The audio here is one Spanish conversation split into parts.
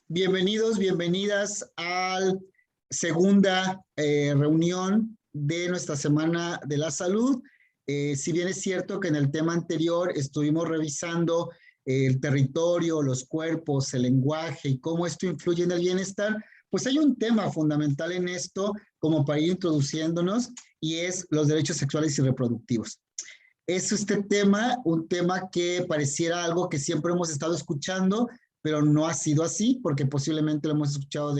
Bienvenidos, bienvenidas a la segunda reunión de nuestra Semana de la Salud. Si bien es cierto que en el tema anterior estuvimos revisando el territorio, los cuerpos, el lenguaje y cómo esto influye en el bienestar, pues hay un tema fundamental en esto como para ir introduciéndonos y es los derechos sexuales y reproductivos. Es este tema, un tema que pareciera algo que siempre hemos estado escuchando, pero no ha sido así, porque posiblemente lo hemos escuchado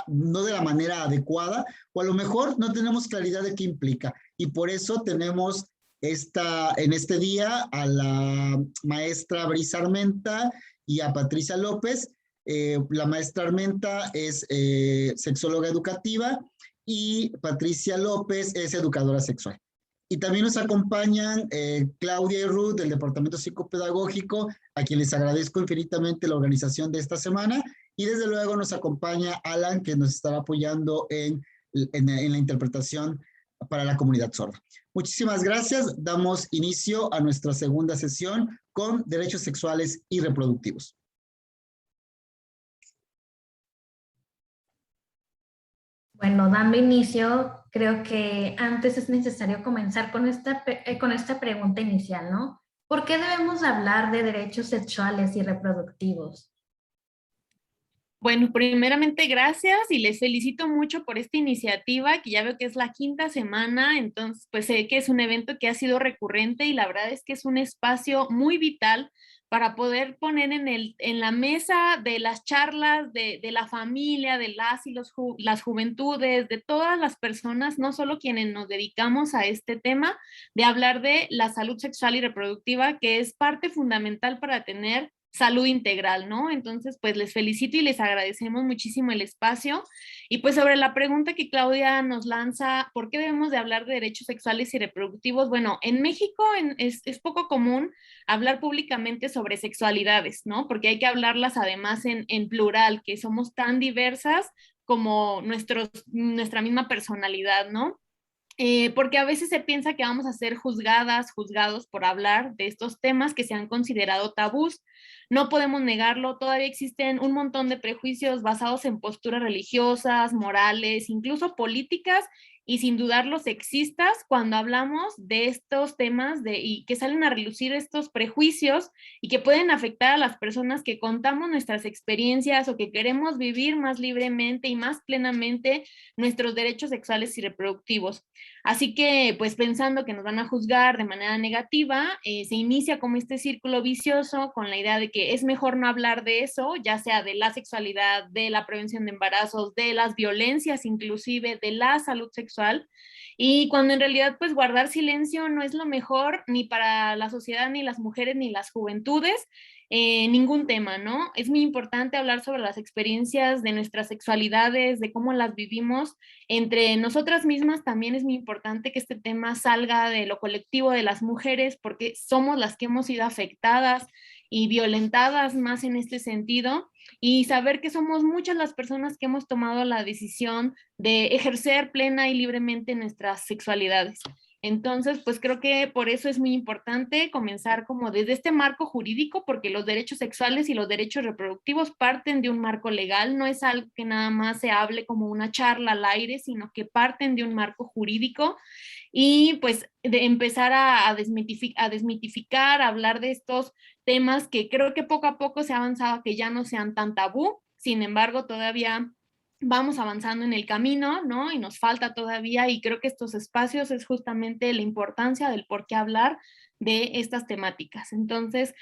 no de la manera adecuada, o a lo mejor no tenemos claridad de qué implica. Y por eso tenemos en este día a la maestra Brisa Armenta y a Patricia López. La maestra Armenta es sexóloga educativa y Patricia López es educadora sexual. Y también nos acompañan Claudia y Ruth del Departamento Psicopedagógico, a quien les agradezco infinitamente la organización de esta semana. Y desde luego nos acompaña Alan, que nos estará apoyando en la interpretación para la comunidad sorda. Muchísimas gracias. Damos inicio a nuestra segunda sesión con derechos sexuales y reproductivos. Bueno, dando inicio, creo que antes es necesario comenzar con esta pregunta inicial, ¿no? ¿Por qué debemos hablar de derechos sexuales y reproductivos? Bueno, primeramente gracias y les felicito mucho por esta iniciativa, que ya veo que es la quinta semana, entonces pues sé que es un evento que ha sido recurrente y la verdad es que es un espacio muy vital para poder poner en la mesa de las charlas de la familia, de las juventudes, de todas las personas, no solo quienes nos dedicamos a este tema, de hablar de la salud sexual y reproductiva, que es parte fundamental para tener salud integral, ¿no? Entonces, pues les felicito y les agradecemos muchísimo el espacio. Y pues sobre la pregunta que Claudia nos lanza, ¿por qué debemos de hablar de derechos sexuales y reproductivos? Bueno, en México es poco común hablar públicamente sobre sexualidades, ¿no? Porque hay que hablarlas además en plural, que somos tan diversas como nuestra misma personalidad, ¿no? Porque a veces se piensa que vamos a ser juzgados por hablar de estos temas que se han considerado tabús. No podemos negarlo, todavía existen un montón de prejuicios basados en posturas religiosas, morales, incluso políticas y sin dudarlo sexistas cuando hablamos de estos temas y que salen a relucir estos prejuicios y que pueden afectar a las personas que contamos nuestras experiencias o que queremos vivir más libremente y más plenamente nuestros derechos sexuales y reproductivos. Así que, pues pensando que nos van a juzgar de manera negativa, se inicia como este círculo vicioso con la idea de que es mejor no hablar de eso, ya sea de la sexualidad, de la prevención de embarazos, de las violencias inclusive, de la salud sexual, y cuando en realidad pues guardar silencio no es lo mejor ni para la sociedad, ni las mujeres, ni las juventudes, ningún tema, ¿no? Es muy importante hablar sobre las experiencias de nuestras sexualidades, de cómo las vivimos entre nosotras mismas. También es muy importante que este tema salga de lo colectivo de las mujeres, porque somos las que hemos sido afectadas y violentadas más en este sentido, y saber que somos muchas las personas que hemos tomado la decisión de ejercer plena y libremente nuestras sexualidades. Entonces, pues creo que por eso es muy importante comenzar como desde este marco jurídico, porque los derechos sexuales y los derechos reproductivos parten de un marco legal, no es algo que nada más se hable como una charla al aire, sino que parten de un marco jurídico, y pues de empezar a desmitificar, a hablar de estos temas que creo que poco a poco se ha avanzado a que ya no sean tan tabú. Sin embargo, todavía vamos avanzando en el camino, ¿no? Y nos falta todavía, y creo que estos espacios es justamente la importancia del por qué hablar de estas temáticas. Entonces,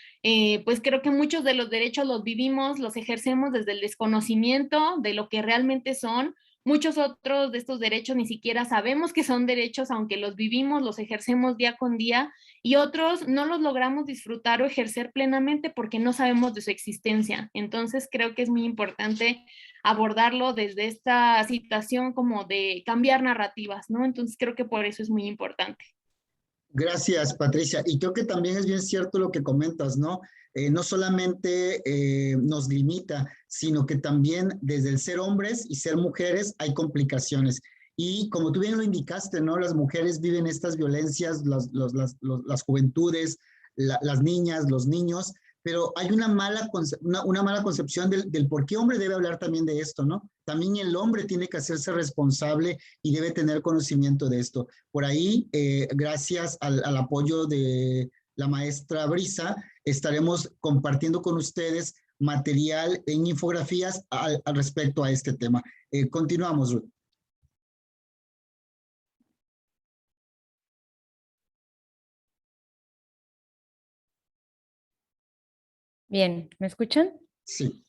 pues creo que muchos de los derechos los vivimos, los ejercemos desde el desconocimiento de lo que realmente son. Muchos otros de estos derechos ni siquiera sabemos que son derechos, aunque los vivimos, los ejercemos día con día, y otros no los logramos disfrutar o ejercer plenamente porque no sabemos de su existencia. Entonces, creo que es muy importante abordarlo desde esta situación como de cambiar narrativas, ¿no? Entonces creo que por eso es muy importante. Gracias, Patricia. Y creo que también es bien cierto lo que comentas, ¿no? No solamente nos limita, sino que también desde el ser hombres y ser mujeres hay complicaciones. Y como tú bien lo indicaste, ¿no? Las mujeres viven estas violencias, las juventudes, las niñas, los niños, pero hay una una mala concepción del por qué hombre debe hablar también de esto, ¿no? También el hombre tiene que hacerse responsable y debe tener conocimiento de esto. Por ahí, gracias al apoyo de la maestra Brisa, estaremos compartiendo con ustedes material en infografías al respecto a este tema. Continuamos, Ruth. Bien, ¿me escuchan? Sí.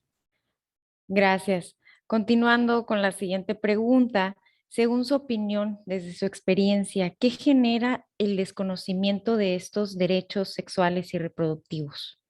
Gracias. Continuando con la siguiente pregunta, según su opinión, desde su experiencia, ¿qué genera el desconocimiento de estos derechos sexuales y reproductivos?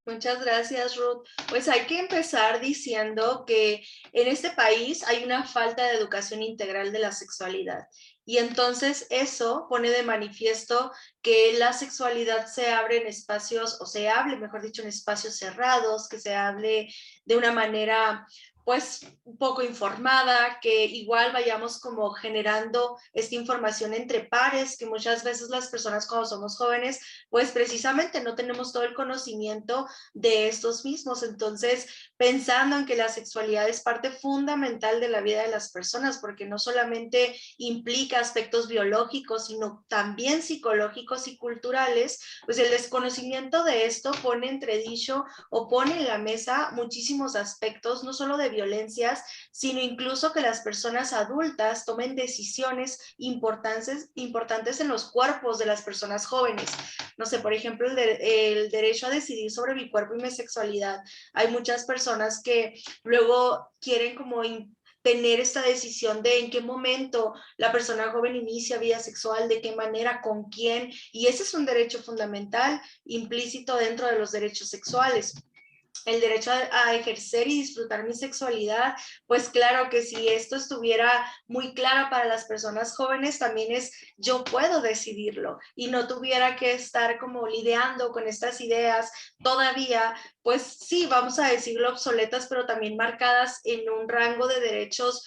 Muchas gracias, Ruth. Pues hay que empezar diciendo que en este país hay una falta de educación integral de la sexualidad. Y entonces eso pone de manifiesto que la sexualidad se abre en espacios, o se hable, mejor dicho, en espacios cerrados, que se hable de una manera pues un poco informada, que igual vayamos como generando esta información entre pares, que muchas veces las personas cuando somos jóvenes, pues precisamente no tenemos todo el conocimiento de estos mismos. Entonces, pensando en que la sexualidad es parte fundamental de la vida de las personas, porque no solamente implica aspectos biológicos, sino también psicológicos y culturales, pues el desconocimiento de esto pone entredicho o pone en la mesa muchísimos aspectos, no solo de violencias, sino incluso que las personas adultas tomen decisiones importantes en los cuerpos de las personas jóvenes. No sé, por ejemplo, el derecho a decidir sobre mi cuerpo y mi sexualidad. Hay muchas personas que luego quieren como tener esta decisión de en qué momento la persona joven inicia vida sexual, de qué manera, con quién, y ese es un derecho fundamental implícito dentro de los derechos sexuales. El derecho a ejercer y disfrutar mi sexualidad, pues claro que si esto estuviera muy claro para las personas jóvenes, también es yo puedo decidirlo y no tuviera que estar como lidiando con estas ideas todavía, pues sí, vamos a decirlo obsoletas, pero también marcadas en un rango de derechos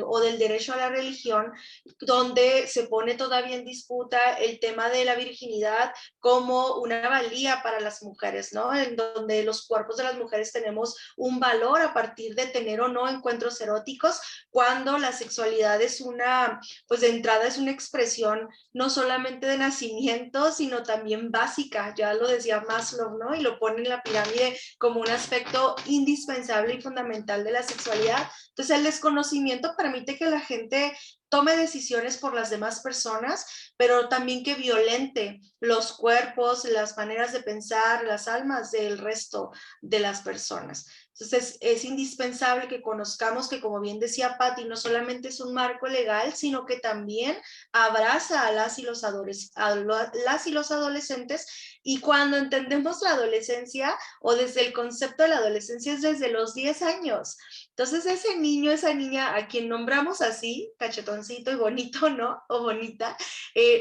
o del derecho a la religión, donde se pone todavía en disputa el tema de la virginidad como una valía para las mujeres, ¿no? En donde los cuerpos de las mujeres tenemos un valor a partir de tener o no encuentros eróticos, cuando la sexualidad es una, pues de entrada es una expresión no solamente de nacimiento, sino también básica, ya lo decía Maslow, ¿no? Y lo pone en la pirámide como un aspecto indispensable y fundamental de la sexualidad. Entonces el desconocimiento permite que la gente tome decisiones por las demás personas, pero también que violente los cuerpos, las maneras de pensar, las almas del resto de las personas. Entonces es indispensable que conozcamos que, como bien decía Patti, no solamente es un marco legal, sino que también abraza a las y los adolescentes, y cuando entendemos la adolescencia o desde el concepto de la adolescencia es desde los 10 años. Entonces ese niño, esa niña a quien nombramos así, cachetoncito y bonito, ¿no? O bonita,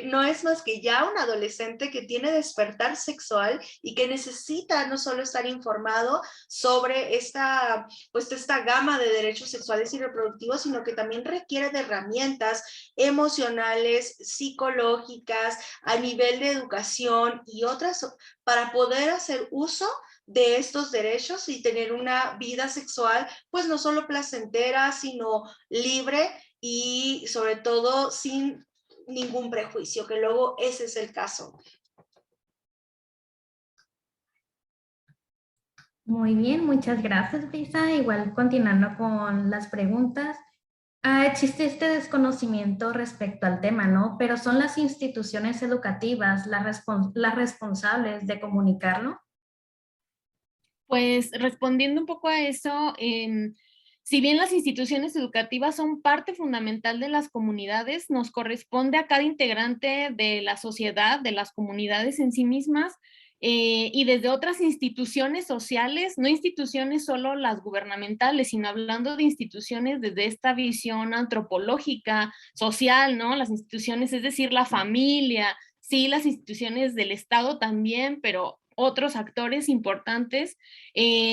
no es más que ya un adolescente que tiene despertar sexual y que necesita no solo estar informado sobre esta gama de derechos sexuales y reproductivos, sino que también requiere de herramientas emocionales, psicológicas, a nivel de educación y otras para poder hacer uso de estos derechos y tener una vida sexual, pues no solo placentera, sino libre y sobre todo sin ningún prejuicio, que luego ese es el caso. Muy bien, muchas gracias, Brisa. Igual continuando con las preguntas. Existe este desconocimiento respecto al tema, ¿no? Pero son las instituciones educativas las responsables de comunicarlo. Pues respondiendo un poco a eso, si bien las instituciones educativas son parte fundamental de las comunidades, nos corresponde a cada integrante de la sociedad, de las comunidades en sí mismas, y desde otras instituciones sociales, no instituciones solo las gubernamentales, sino hablando de instituciones desde esta visión antropológica, social, ¿no? Las instituciones, es decir, la familia, sí, las instituciones del Estado también, pero otros actores importantes,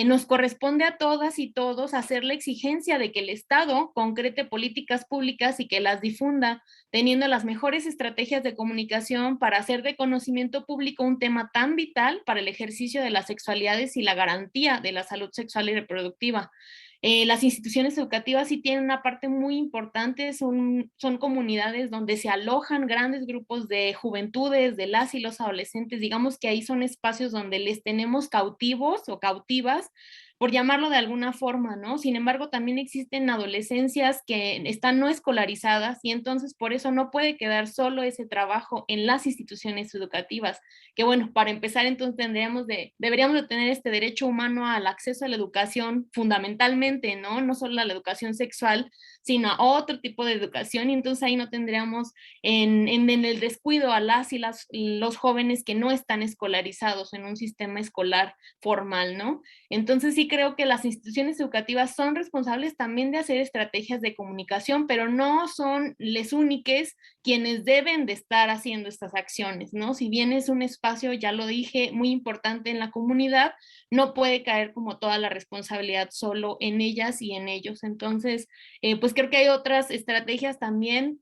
nos corresponde a todas y todos hacer la exigencia de que el Estado concrete políticas públicas y que las difunda, teniendo las mejores estrategias de comunicación para hacer de conocimiento público un tema tan vital para el ejercicio de las sexualidades y la garantía de la salud sexual y reproductiva. Las instituciones educativas sí tienen una parte muy importante, son comunidades donde se alojan grandes grupos de juventudes, de las y los adolescentes, digamos que ahí son espacios donde les tenemos cautivos o cautivas, por llamarlo de alguna forma, ¿no? Sin embargo, también existen adolescencias que están no escolarizadas y entonces por eso no puede quedar solo ese trabajo en las instituciones educativas, que bueno, para empezar entonces deberíamos de tener este derecho humano al acceso a la educación fundamentalmente, ¿no? No solo a la educación sexual, sino a otro tipo de educación y entonces ahí no tendríamos en el descuido a las y los jóvenes que no están escolarizados en un sistema escolar formal, ¿no? Entonces sí creo que las instituciones educativas son responsables también de hacer estrategias de comunicación, pero no son les úniques quienes deben de estar haciendo estas acciones, ¿no? Si bien es un espacio, ya lo dije, muy importante en la comunidad, no puede caer como toda la responsabilidad solo en ellas y en ellos. Entonces, pues creo que hay otras estrategias también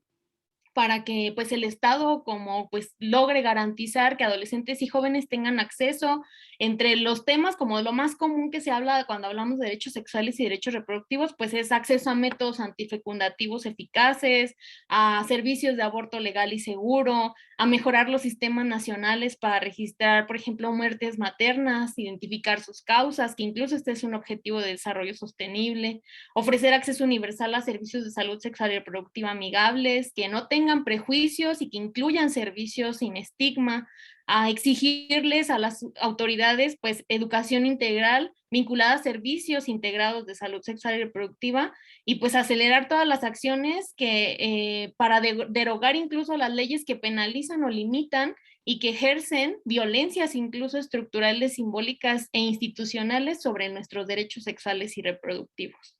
para que pues el Estado como pues logre garantizar que adolescentes y jóvenes tengan acceso entre los temas como lo más común que se habla cuando hablamos de derechos sexuales y derechos reproductivos, pues es acceso a métodos antifecundativos eficaces, a servicios de aborto legal y seguro, a mejorar los sistemas nacionales para registrar, por ejemplo, muertes maternas, identificar sus causas, que incluso este es un objetivo de desarrollo sostenible, ofrecer acceso universal a servicios de salud sexual y reproductiva amigables, que no tengan prejuicios y que incluyan servicios sin estigma, a exigirles a las autoridades pues educación integral vinculada a servicios integrados de salud sexual y reproductiva y pues acelerar todas las acciones que para derogar incluso las leyes que penalizan o limitan y que ejercen violencias incluso estructurales, simbólicas e institucionales sobre nuestros derechos sexuales y reproductivos.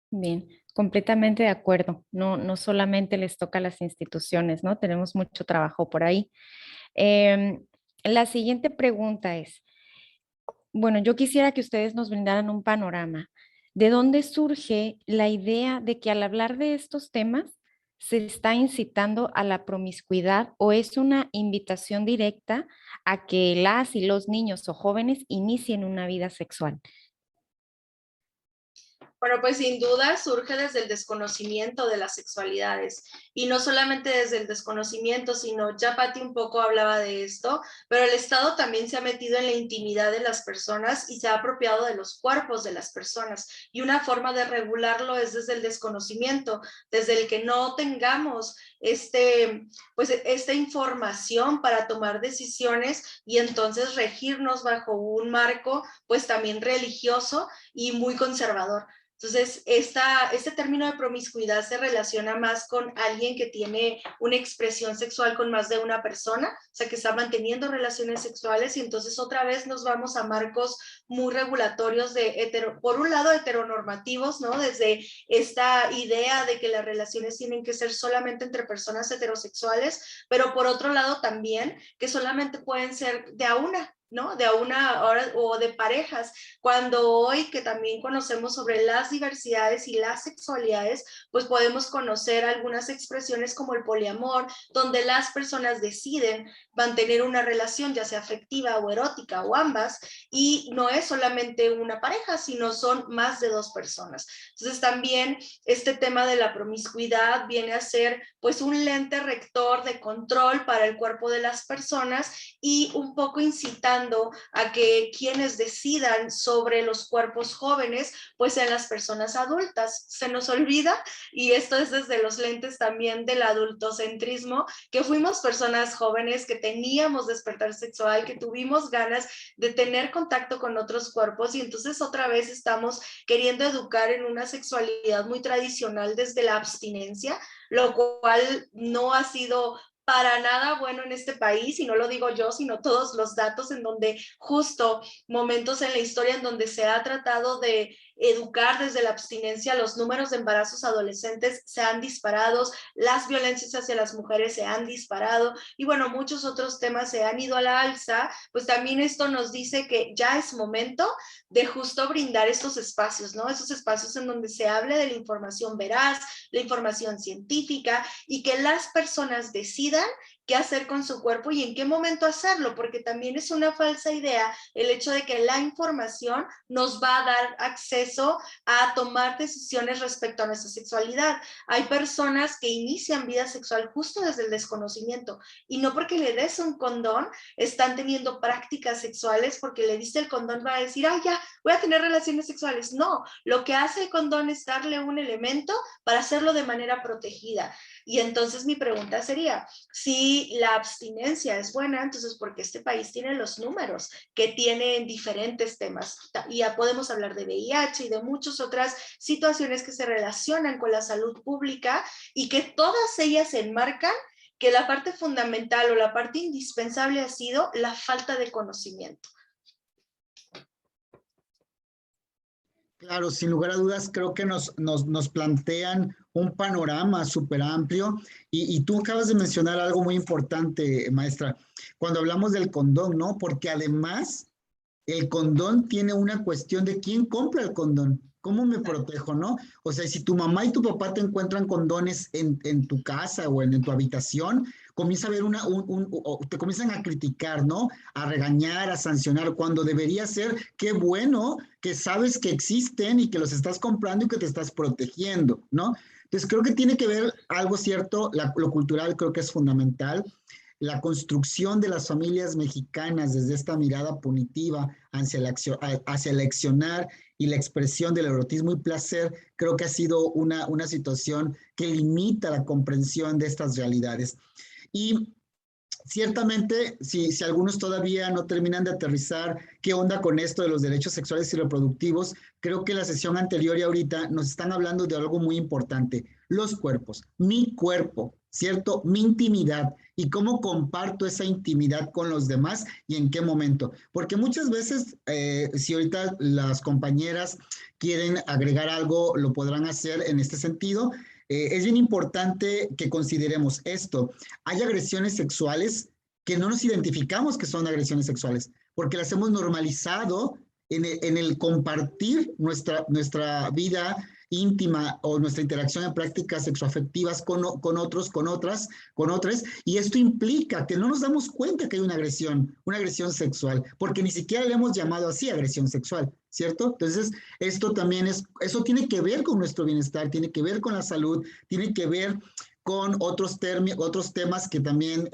Bien, completamente de acuerdo. No solamente les toca a las instituciones, ¿no? Tenemos mucho trabajo por ahí. La siguiente pregunta es, bueno, yo quisiera que ustedes nos brindaran un panorama. ¿De dónde surge la idea de que al hablar de estos temas se está incitando a la promiscuidad o es una invitación directa a que las y los niños o jóvenes inicien una vida sexual? Bueno, pues sin duda surge desde el desconocimiento de las sexualidades y no solamente desde el desconocimiento, sino ya Pati un poco hablaba de esto, pero el Estado también se ha metido en la intimidad de las personas y se ha apropiado de los cuerpos de las personas y una forma de regularlo es desde el desconocimiento, desde el que no tengamos esta información para tomar decisiones y entonces regirnos bajo un marco pues también religioso y muy conservador. Entonces, este término de promiscuidad se relaciona más con alguien que tiene una expresión sexual con más de una persona, o sea, que está manteniendo relaciones sexuales y entonces otra vez nos vamos a marcos muy regulatorios por un lado heteronormativos, ¿no? Desde esta idea de que las relaciones tienen que ser solamente entre personas heterosexuales, pero por otro lado también que solamente pueden ser de a una, ¿no? De a una hora o de parejas, cuando hoy que también conocemos sobre las diversidades y las sexualidades, pues podemos conocer algunas expresiones como el poliamor, donde las personas deciden mantener una relación, ya sea afectiva o erótica o ambas, y no es solamente una pareja, sino son más de dos personas. Entonces también este tema de la promiscuidad viene a ser pues un lente rector de control para el cuerpo de las personas y un poco incitando a que quienes decidan sobre los cuerpos jóvenes, pues sean las personas adultas. Se nos olvida, y esto es desde los lentes también del adultocentrismo, que fuimos personas jóvenes, que teníamos despertar sexual, que tuvimos ganas de tener contacto con otros cuerpos, y entonces otra vez estamos queriendo educar en una sexualidad muy tradicional desde la abstinencia, lo cual no ha sido para nada bueno en este país, y no lo digo yo, sino todos los datos en donde justo momentos en la historia en donde se ha tratado de educar desde la abstinencia. Los números de embarazos adolescentes se han disparado, las violencias hacia las mujeres se han disparado y bueno, muchos otros temas se han ido a la alza, pues también esto nos dice que ya es momento de justo brindar estos espacios, ¿no? Esos espacios en donde se hable de la información veraz, la información científica y que las personas decidan qué hacer con su cuerpo y en qué momento hacerlo, porque también es una falsa idea el hecho de que la información nos va a dar acceso a tomar decisiones respecto a nuestra sexualidad. Hay personas que inician vida sexual justo desde el desconocimiento y no porque le des un condón están teniendo prácticas sexuales, porque le diste el condón va a decir, ah, ya, voy a tener relaciones sexuales. No, lo que hace el condón es darle un elemento para hacerlo de manera protegida. Y entonces mi pregunta sería, si la abstinencia es buena, entonces ¿por qué este país tiene los números que tiene en diferentes temas? Y ya podemos hablar de VIH y de muchas otras situaciones que se relacionan con la salud pública y que todas ellas se enmarcan que la parte fundamental o la parte indispensable ha sido la falta de conocimiento. Claro, sin lugar a dudas, creo que nos plantean un panorama súper amplio y tú acabas de mencionar algo muy importante, maestra, cuando hablamos del condón, ¿no? Porque además el condón tiene una cuestión de quién compra el condón, cómo me protejo, ¿no? O sea, si tu mamá y tu papá te encuentran condones en tu casa o en tu habitación, comienza a haber te comienzan a criticar, ¿no? A regañar, a sancionar, cuando debería ser, qué bueno que sabes que existen y que los estás comprando y que te estás protegiendo, ¿no? Entonces creo que tiene que ver algo cierto, lo cultural creo que es fundamental, la construcción de las familias mexicanas desde esta mirada punitiva hacia el accionar y la expresión del erotismo y placer, creo que ha sido una situación que limita la comprensión de estas realidades. Y ciertamente, si algunos todavía no terminan de aterrizar qué onda con esto de los derechos sexuales y reproductivos, creo que la sesión anterior y ahorita nos están hablando de algo muy importante, los cuerpos, mi cuerpo, ¿cierto? Mi intimidad y cómo comparto esa intimidad con los demás y en qué momento. Porque muchas veces, si ahorita las compañeras quieren agregar algo, lo podrán hacer en este sentido. Es bien importante que consideremos esto. Hay agresiones sexuales que no nos identificamos que son agresiones sexuales, porque las hemos normalizado en el compartir nuestra vida íntima o nuestra interacción en prácticas sexoafectivas con otros, con otras, y esto implica que no nos damos cuenta que hay una agresión sexual, porque ni siquiera le hemos llamado así agresión sexual, ¿cierto? Entonces, esto también eso tiene que ver con nuestro bienestar, tiene que ver con la salud, tiene que ver con otros temas que también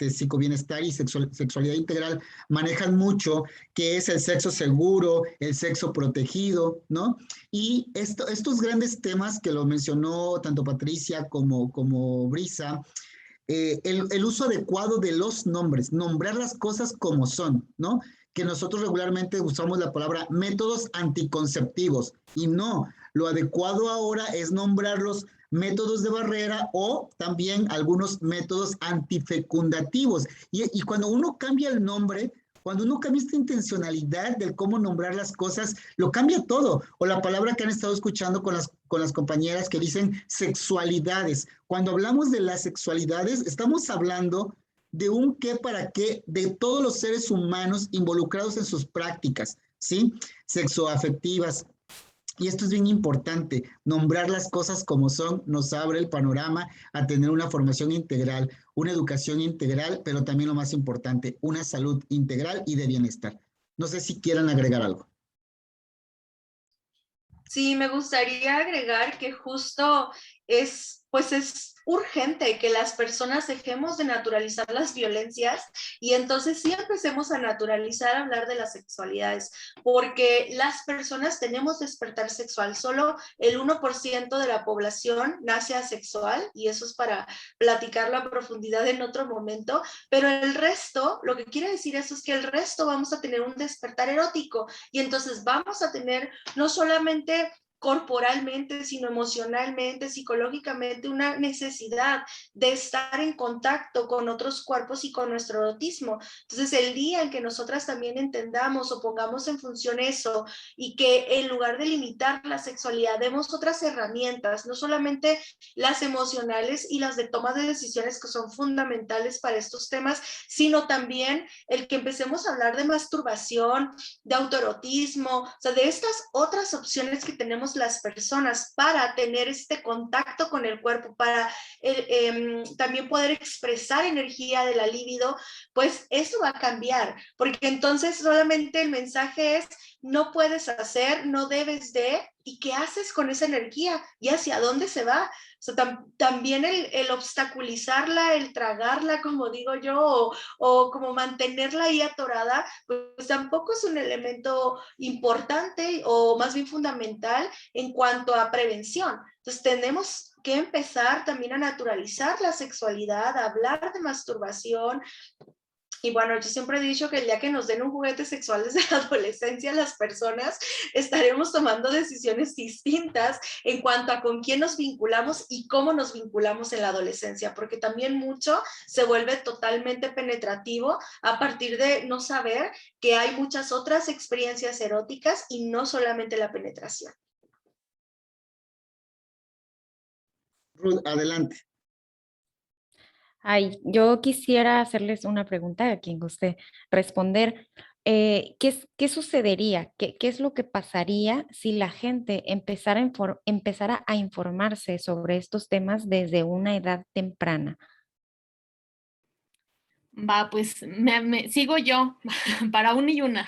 psicobienestar y sexualidad integral manejan mucho, que es el sexo seguro, el sexo protegido, ¿no? Y estos grandes temas que lo mencionó tanto Patricia como Brisa, el uso adecuado de los nombres, nombrar las cosas como son, ¿no? Que nosotros regularmente usamos la palabra métodos anticonceptivos y no, lo adecuado ahora es nombrarlos métodos de barrera o también algunos métodos antifecundativos. Y cuando uno cambia el nombre, cuando uno cambia esta intencionalidad del cómo nombrar las cosas, lo cambia todo. O la palabra que han estado escuchando con las compañeras que dicen sexualidades. Cuando hablamos de las sexualidades, estamos hablando de un qué para qué de todos los seres humanos involucrados en sus prácticas, ¿sí? Sexoafectivas. Y esto es bien importante, nombrar las cosas como son nos abre el panorama a tener una formación integral, una educación integral, pero también lo más importante, una salud integral y de bienestar. No sé si quieran agregar algo. Sí, me gustaría agregar que justo es urgente que las personas dejemos de naturalizar las violencias y entonces sí empecemos a naturalizar hablar de las sexualidades, porque las personas tenemos despertar sexual, solo el 1% de la población nace asexual y eso es para platicarlo a profundidad en otro momento, pero el resto, lo que quiere decir eso es que el resto vamos a tener un despertar erótico y entonces vamos a tener no solamente corporalmente, sino emocionalmente, psicológicamente, una necesidad de estar en contacto con otros cuerpos y con nuestro erotismo. Entonces, el día en que nosotras también entendamos o pongamos en función eso, y que en lugar de limitar la sexualidad, demos otras herramientas, no solamente las emocionales y las de toma de decisiones, que son fundamentales para estos temas, sino también el que empecemos a hablar de masturbación, de autoerotismo, o sea, de estas otras opciones que tenemos las personas para tener este contacto con el cuerpo, para también poder expresar energía de la libido, pues eso va a cambiar, porque entonces solamente el mensaje es: no puedes hacer, no debes de, ¿y qué haces con esa energía? ¿Y hacia dónde se va? O sea, también el obstaculizarla, el tragarla, como digo yo, o como mantenerla ahí atorada, pues tampoco es un elemento importante o más bien fundamental en cuanto a prevención. Entonces tenemos que empezar también a naturalizar la sexualidad, a hablar de masturbación. Y bueno, yo siempre he dicho que el día que nos den un juguete sexual desde la adolescencia, las personas estaremos tomando decisiones distintas en cuanto a con quién nos vinculamos y cómo nos vinculamos en la adolescencia, porque también mucho se vuelve totalmente penetrativo a partir de no saber que hay muchas otras experiencias eróticas y no solamente la penetración. Ruth, adelante. Ay, yo quisiera hacerles una pregunta a quien guste responder. ¿Qué sucedería? ¿Qué es lo que pasaría si la gente empezara a informarse sobre estos temas desde una edad temprana? Va, pues sigo yo para una y una.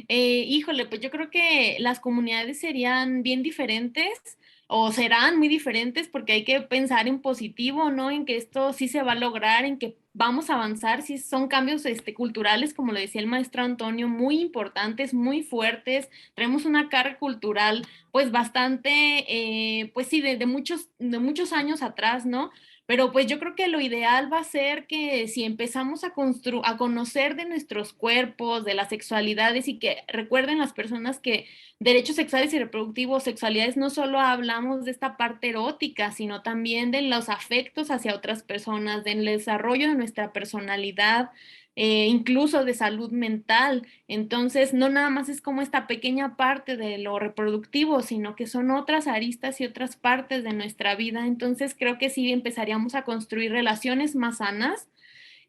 Híjole, pues yo creo que las comunidades serían bien diferentes o serán muy diferentes porque hay que pensar en positivo, ¿no? En que esto sí se va a lograr, en que vamos a avanzar, sí son cambios culturales, como lo decía el maestro Antonio, muy importantes, muy fuertes. Traemos una carga cultural pues bastante, pues sí, de muchos años atrás, ¿no? Pero pues yo creo que lo ideal va a ser que si empezamos a conocer de nuestros cuerpos, de las sexualidades y que recuerden las personas que derechos sexuales y reproductivos, sexualidades, no solo hablamos de esta parte erótica, sino también de los afectos hacia otras personas, del desarrollo de nuestra personalidad, incluso de salud mental. Entonces, no nada más es como esta pequeña parte de lo reproductivo, sino que son otras aristas y otras partes de nuestra vida. Entonces, creo que sí empezaríamos a construir relaciones más sanas,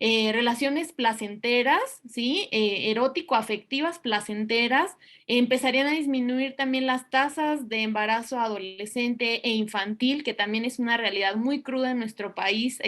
relaciones placenteras, ¿sí? Erótico-afectivas placenteras, empezarían a disminuir también las tasas de embarazo adolescente e infantil, que también es una realidad muy cruda en nuestro país.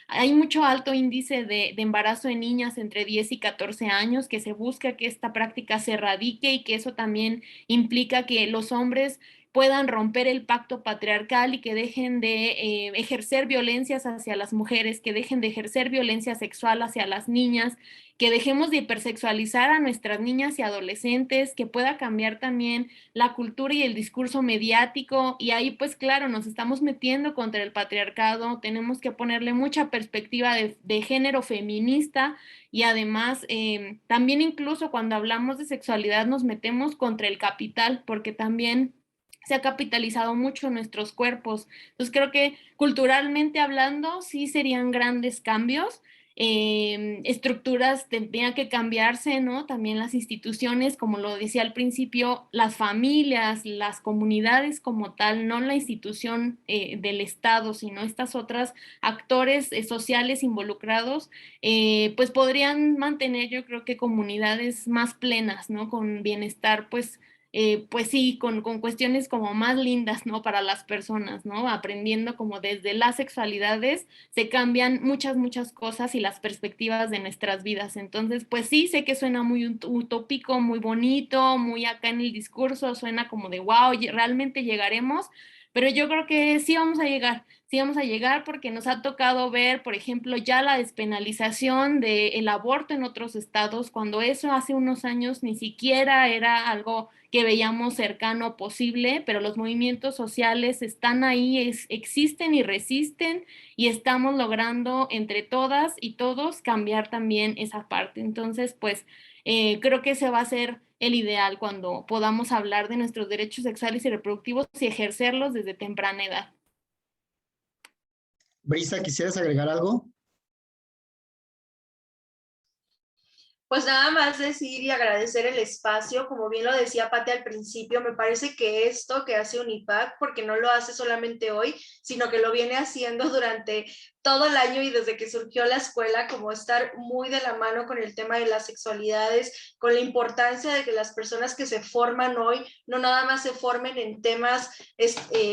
Hay mucho alto índice de embarazo en niñas entre 10 y 14 años, que se busca que esta práctica se erradique y que eso también implica que los hombres puedan romper el pacto patriarcal y que dejen de ejercer violencias hacia las mujeres, que dejen de ejercer violencia sexual hacia las niñas, que dejemos de hipersexualizar a nuestras niñas y adolescentes, que pueda cambiar también la cultura y el discurso mediático. Y ahí pues claro, nos estamos metiendo contra el patriarcado, tenemos que ponerle mucha perspectiva de género feminista y además también incluso cuando hablamos de sexualidad nos metemos contra el capital, porque también se ha capitalizado mucho nuestros cuerpos. Entonces creo que culturalmente hablando sí serían grandes cambios. Estructuras tendrían que cambiarse, ¿no? También las instituciones, como lo decía al principio, las familias, las comunidades como tal, no la institución del Estado, sino estas otras actores sociales involucrados, pues podrían mantener, yo creo que comunidades más plenas, ¿no? Con bienestar, pues sí, con cuestiones como más lindas, ¿no? Para las personas, ¿no? Aprendiendo como desde las sexualidades se cambian muchas cosas y las perspectivas de nuestras vidas. Entonces, pues sí, sé que suena muy utópico, muy bonito, muy acá en el discurso, suena como de wow, realmente llegaremos, pero yo creo que sí vamos a llegar porque nos ha tocado ver, por ejemplo, ya la despenalización del aborto en otros estados, cuando eso hace unos años ni siquiera era algo que veíamos cercano posible, pero los movimientos sociales están ahí, existen y resisten y estamos logrando entre todas y todos cambiar también esa parte. Entonces, pues creo que ese va a ser el ideal cuando podamos hablar de nuestros derechos sexuales y reproductivos y ejercerlos desde temprana edad. Brisa, ¿quisieras agregar algo? Pues nada más decir y agradecer el espacio, como bien lo decía Pati al principio, me parece que esto que hace Unipac, porque no lo hace solamente hoy, sino que lo viene haciendo durante todo el año y desde que surgió la escuela, como estar muy de la mano con el tema de las sexualidades, con la importancia de que las personas que se forman hoy no nada más se formen en temas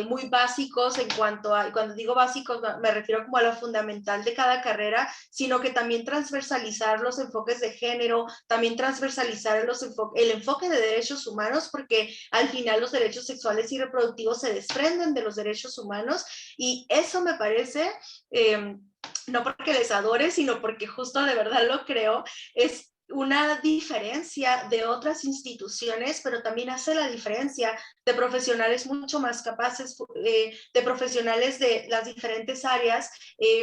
muy básicos en cuanto a, y cuando digo básicos me refiero como a lo fundamental de cada carrera, sino que también transversalizar los enfoques de género, también transversalizar el enfoque de derechos humanos, porque al final los derechos sexuales y reproductivos se desprenden de los derechos humanos, y eso me parece, no porque les adore, sino porque justo de verdad lo creo, es una diferencia de otras instituciones, pero también hace la diferencia de profesionales mucho más capaces, de profesionales de las diferentes áreas,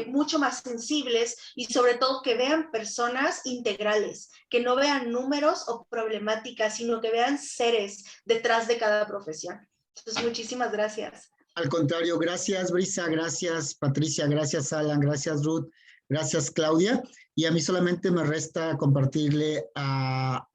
mucho más sensibles, y sobre todo que vean personas integrales, que no vean números o problemáticas, sino que vean seres detrás de cada profesión. Entonces, muchísimas gracias. Al contrario, gracias Brisa, gracias Patricia, gracias Alan, gracias Ruth, gracias Claudia. Y a mí solamente me resta compartirle a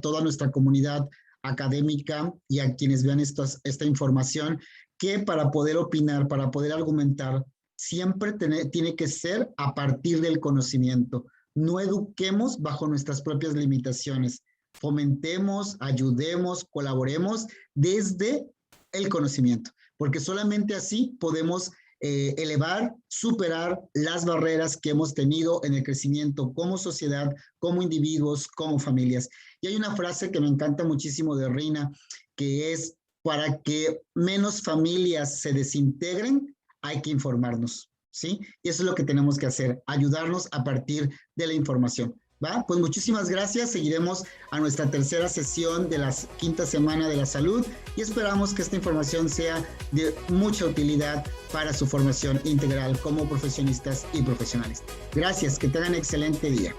toda nuestra comunidad académica y a quienes vean esta información, que para poder opinar, para poder argumentar, siempre tiene que ser a partir del conocimiento. No eduquemos bajo nuestras propias limitaciones. Fomentemos, ayudemos, colaboremos desde el conocimiento, porque solamente así podemos elevar, superar las barreras que hemos tenido en el crecimiento como sociedad, como individuos, como familias. Y hay una frase que me encanta muchísimo de Rina, que es: para que menos familias se desintegren, hay que informarnos, ¿sí? Y eso es lo que tenemos que hacer, ayudarnos a partir de la información. ¿Va? Pues muchísimas gracias. Seguiremos a nuestra tercera sesión de la quinta semana de la salud y esperamos que esta información sea de mucha utilidad para su formación integral como profesionistas y profesionales. Gracias, que tengan excelente día.